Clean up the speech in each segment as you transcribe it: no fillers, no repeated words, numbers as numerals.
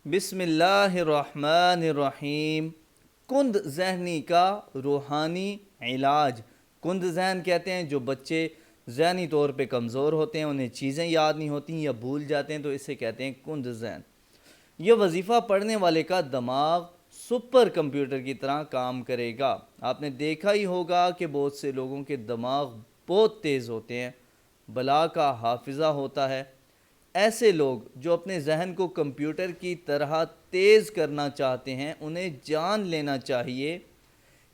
بسم اللہ الرحمن الرحیم۔ کند ذہنی کا روحانی علاج۔ کند ذہن کہتے ہیں جو بچے ذہنی طور پہ کمزور ہوتے ہیں، انہیں چیزیں یاد نہیں ہوتی یا بھول جاتے ہیں، تو اسے کہتے ہیں کند ذہن۔ یہ وظیفہ پڑھنے والے کا دماغ سپر کمپیوٹر کی طرح کام کرے گا۔ آپ نے دیکھا ہی ہوگا کہ بہت سے لوگوں کے دماغ بہت تیز ہوتے ہیں، بلا کا حافظہ ہوتا ہے۔ ایسے لوگ جو اپنے ذہن کو کمپیوٹر کی طرح تیز کرنا چاہتے ہیں، انہیں جان لینا چاہیے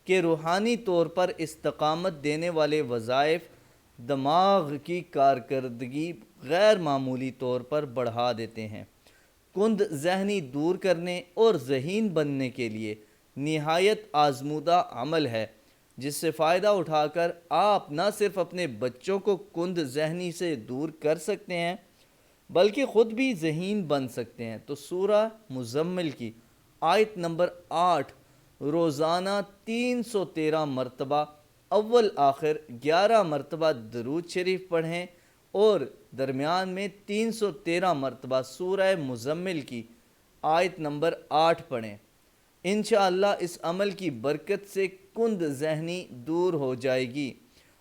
کہ روحانی طور پر استقامت دینے والے وظائف دماغ کی کارکردگی غیر معمولی طور پر بڑھا دیتے ہیں۔ کند ذہنی دور کرنے اور ذہین بننے کے لیے نہایت آزمودہ عمل ہے، جس سے فائدہ اٹھا کر آپ نہ صرف اپنے بچوں کو کند ذہنی سے دور کر سکتے ہیں بلکہ خود بھی ذہین بن سکتے ہیں۔ تو سورہ مزمل کی آیت نمبر 8 روزانہ 313 مرتبہ اول آخر 11 مرتبہ درود شریف پڑھیں اور درمیان میں 313 مرتبہ سورہ مزمل کی آیت نمبر 8 پڑھیں۔ انشاءاللہ اس عمل کی برکت سے کند ذہنی دور ہو جائے گی۔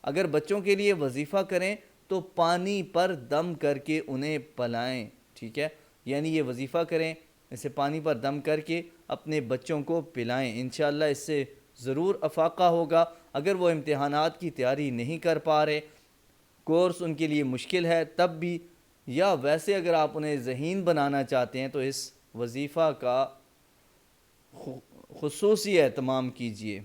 اگر بچوں کے لیے وظیفہ کریں تو پانی پر دم کر کے انہیں پلائیں، ٹھیک ہے؟ یعنی یہ وظیفہ کریں، اسے پانی پر دم کر کے اپنے بچوں کو پلائیں۔ انشاءاللہ اس سے ضرور افاقہ ہوگا۔ اگر وہ امتحانات کی تیاری نہیں کر پا رہے، کورس ان کے لیے مشکل ہے تب بھی، یا ویسے اگر آپ انہیں ذہین بنانا چاہتے ہیں تو اس وظیفہ کا خصوصی اہتمام کیجیے۔